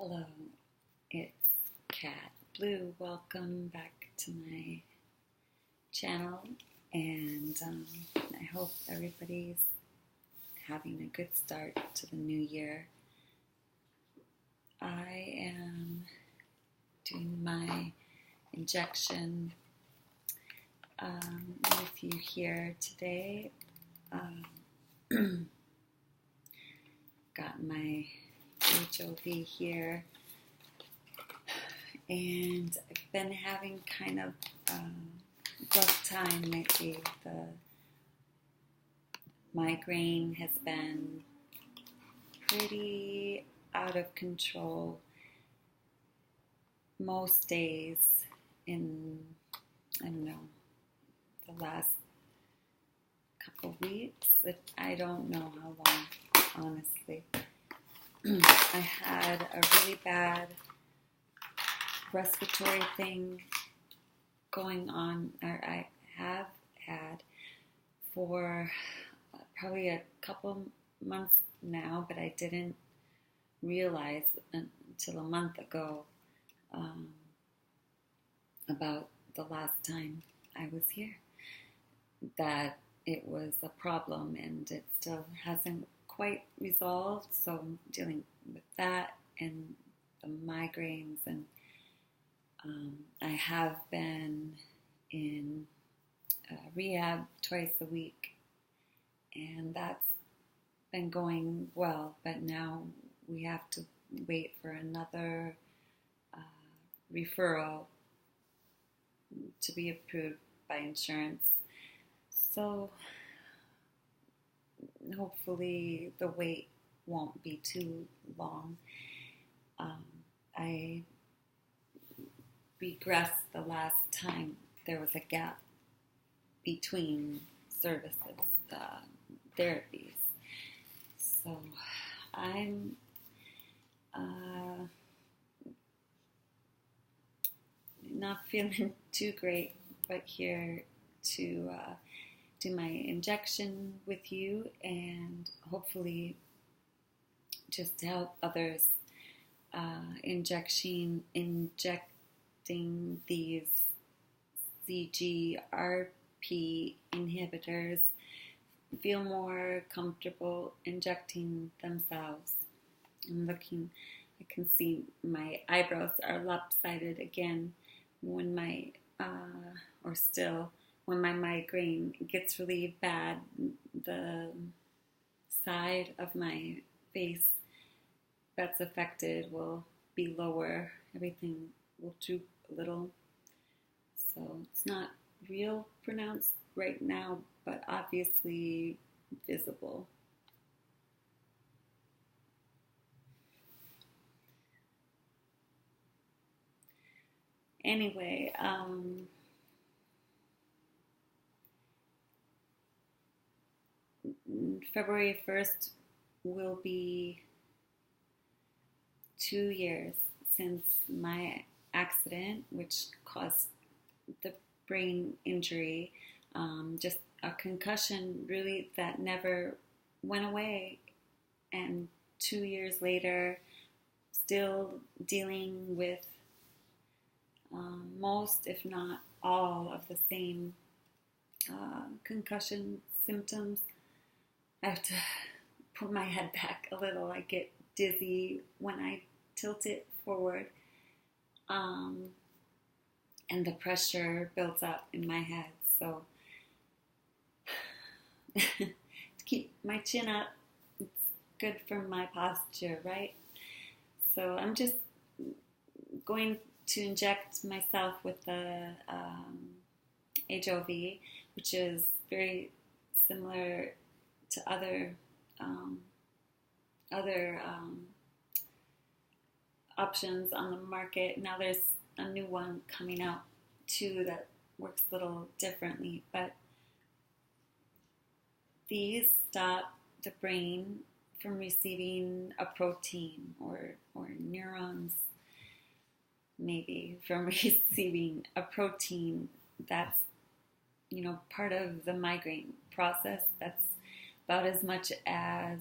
Hello, it's Cat Blue. Welcome back to my channel, and I hope everybody's having a good start to the new year. I am doing my injection with you here today. Got my Ajovy here, and I've been having kind of rough time lately. The migraine has been pretty out of control most days in, I don't know, the last couple weeks. I don't know how long, honestly. I had a really bad respiratory thing going on, or I have had for probably a couple months now, but I didn't realize until a month ago about the last time I was here that it was a problem, and it still hasn't quite resolved, so I'm dealing with that and the migraines, and I have been in rehab twice a week, and that's been going well, but now we have to wait for another referral to be approved by insurance. So hopefully the wait won't be too long. I regressed the last time there was a gap between services, therapies. So I'm not feeling too great, but here to do my injection with you, and hopefully just to help others injecting these CGRP inhibitors feel more comfortable injecting themselves. I can see my eyebrows are lopsided again when when my migraine gets really bad. The side of my face that's affected will be lower. Everything will droop a little. So it's not real pronounced right now, but obviously visible. Anyway, February 1st will be 2 years since my accident, which caused the brain injury, just a concussion really that never went away. And 2 years later, still dealing with most, if not all, of the same concussion symptoms. I have to put my head back a little. I get dizzy when I tilt it forward, and the pressure builds up in my head. So to keep my chin up, it's good for my posture, right? So I'm just going to inject myself with the Ajovy, which is very similar to other options on the market. Now there's a new one coming out too that works a little differently, but these stop the brain from receiving a protein, or neurons maybe from receiving a protein that's part of the migraine process. That's about as much as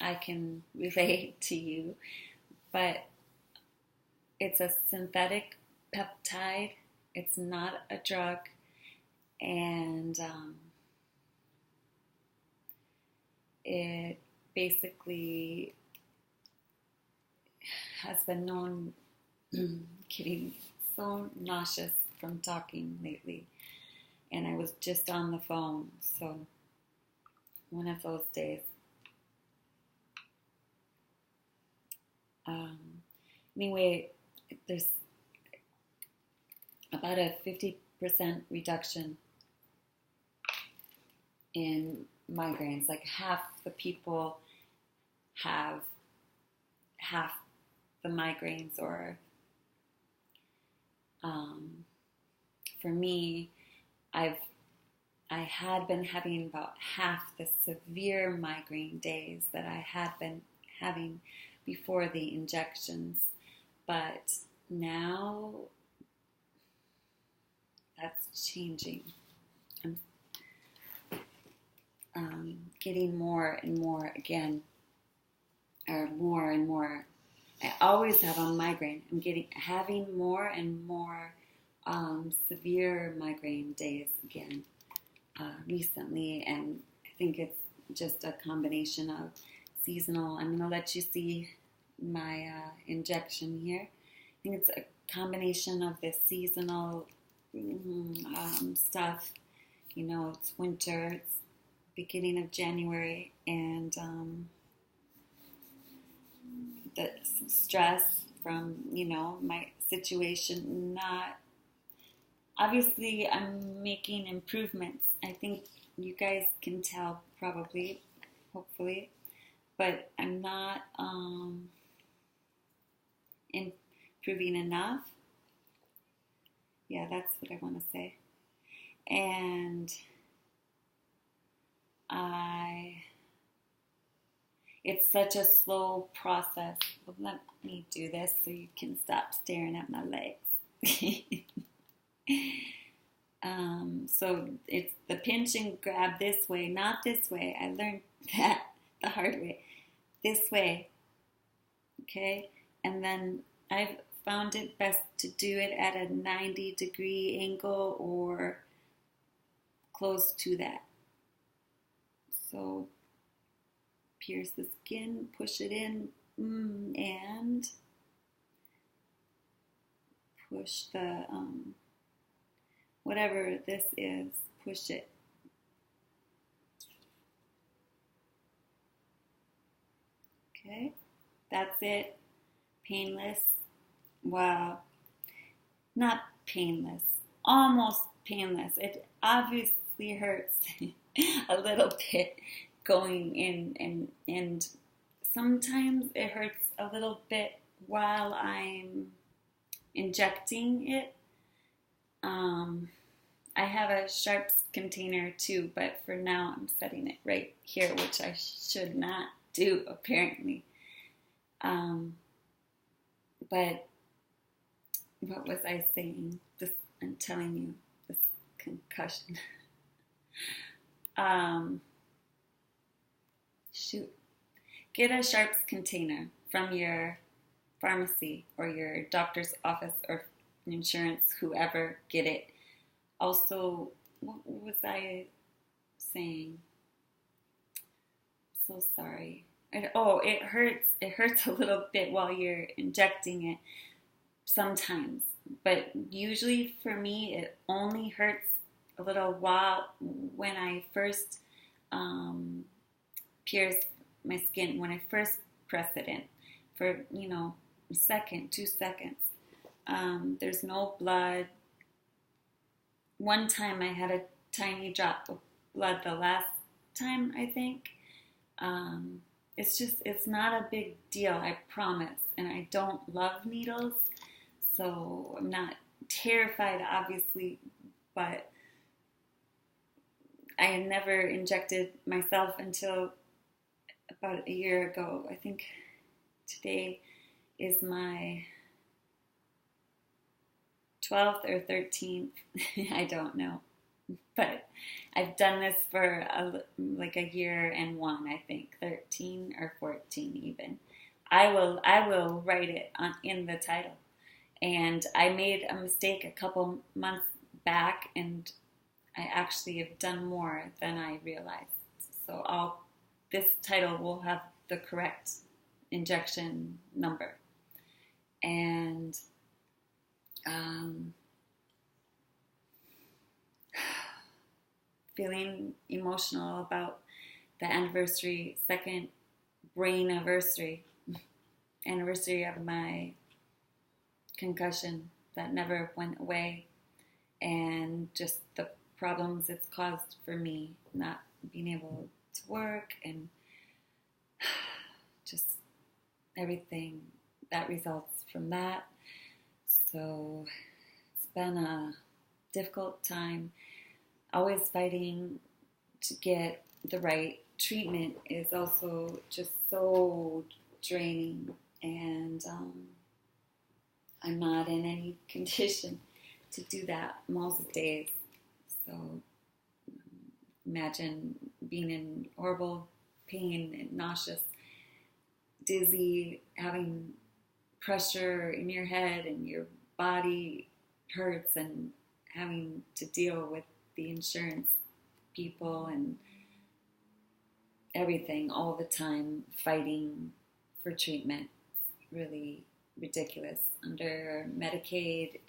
I can relate to you, but it's a synthetic peptide. It's not a drug, and it basically has been known getting so nauseous from talking lately. And I was just on the phone, so one of those days. Anyway, there's about a 50% reduction in migraines. Like half the people have half the migraines, or for me, I had been having about half the severe migraine days that I had been having before the injections, but now that's changing. I'm getting more and more again, or more and more. I always have a migraine. I'm having more and more severe migraine days again recently, and I think it's just a combination of seasonal. I'm going to let you see my injection here. I think it's a combination of the seasonal stuff. You know, it's winter, it's beginning of January, and the stress from, my situation. Not obviously, I'm making improvements. I think you guys can tell, probably, hopefully, but I'm not improving enough. Yeah, that's what I want to say. And it's such a slow process. Well, let me do this so you can stop staring at my legs. So it's the pinch and grab this way, not this way. I learned that the hard way. This way, okay? And then I've found it best to do it at a 90-degree angle or close to that. So pierce the skin, push it in, and push the, whatever this is, push it. Okay, that's it. Painless. Wow. Not painless. Almost painless. It obviously hurts a little bit going in, and sometimes it hurts a little bit while I'm injecting it. I have a sharps container too, but for now I'm setting it right here, which I should not do apparently. But what was I saying? I'm telling you, this concussion. Shoot. Get a sharps container from your pharmacy or your doctor's office or insurance, whoever, get it. Also, what was I saying? So sorry. It hurts. It hurts a little bit while you're injecting it sometimes. But usually for me, it only hurts a little while when I first pierce my skin, when I first press it in for, a second, 2 seconds. There's no blood. One time I had a tiny drop of blood the last time, I think. It's not a big deal, I promise. And I don't love needles, so I'm not terrified, obviously, but I had never injected myself until about a year ago. I think today is my 12th or 13th. I don't know. But I've done this for like a year and one, I think, 13 or 14 even. I will write it in the title. And I made a mistake a couple months back, and I actually have done more than I realized. So this title will have the correct injection number. And feeling emotional about the second brain anniversary of my concussion that never went away, and just the problems it's caused for me, not being able to work, and just everything that results from that. So it's been a difficult time. Always fighting to get the right treatment is also just so draining, and I'm not in any condition to do that most days. So imagine being in horrible pain and nauseous, dizzy, having pressure in your head and your body hurts, and having to deal with the insurance people and everything all the time, fighting for treatment. It's really ridiculous. Under Medicaid,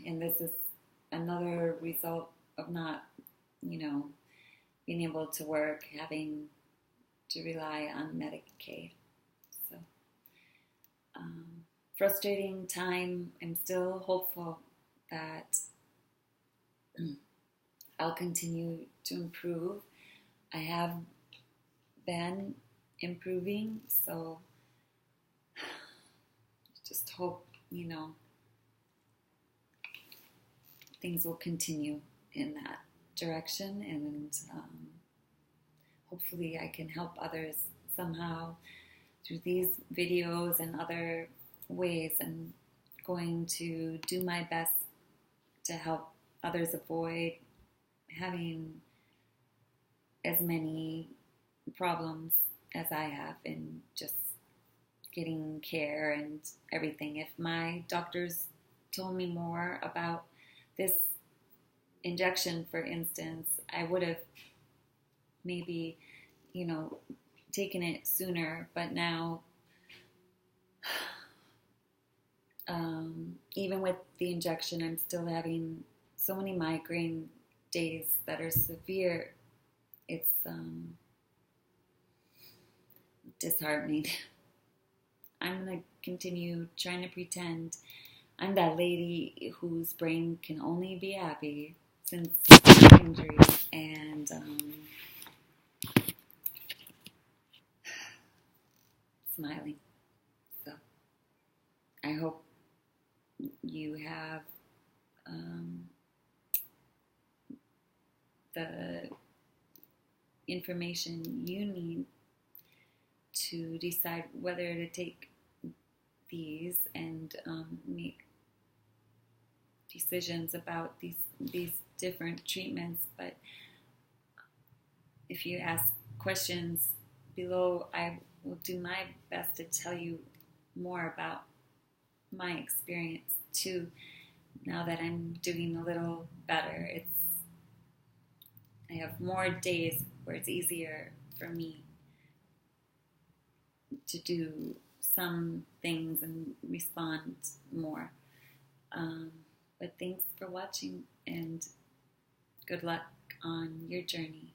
and this is another result of not, being able to work, having to rely on Medicaid. So, frustrating time. I'm still hopeful that I'll continue to improve. I have been improving, so just hope, things will continue in that direction, and hopefully I can help others somehow through these videos and other ways. I'm going to do my best to help others avoid having as many problems as I have in just getting care and everything. If my doctors told me more about this injection, for instance, I would have maybe, taken it sooner. But now, even with the injection, I'm still having so many migraine days that are severe. It's disheartening. I'm going to continue trying to pretend I'm that lady whose brain can only be happy since my injury, and smiling. So I hope you have the information you need to decide whether to take these and make decisions about these different treatments. But if you ask questions below, I will do my best to tell you more about my experience too. Now that I'm doing a little better, I have more days where it's easier for me to do some things and respond more. But thanks for watching, and good luck on your journey.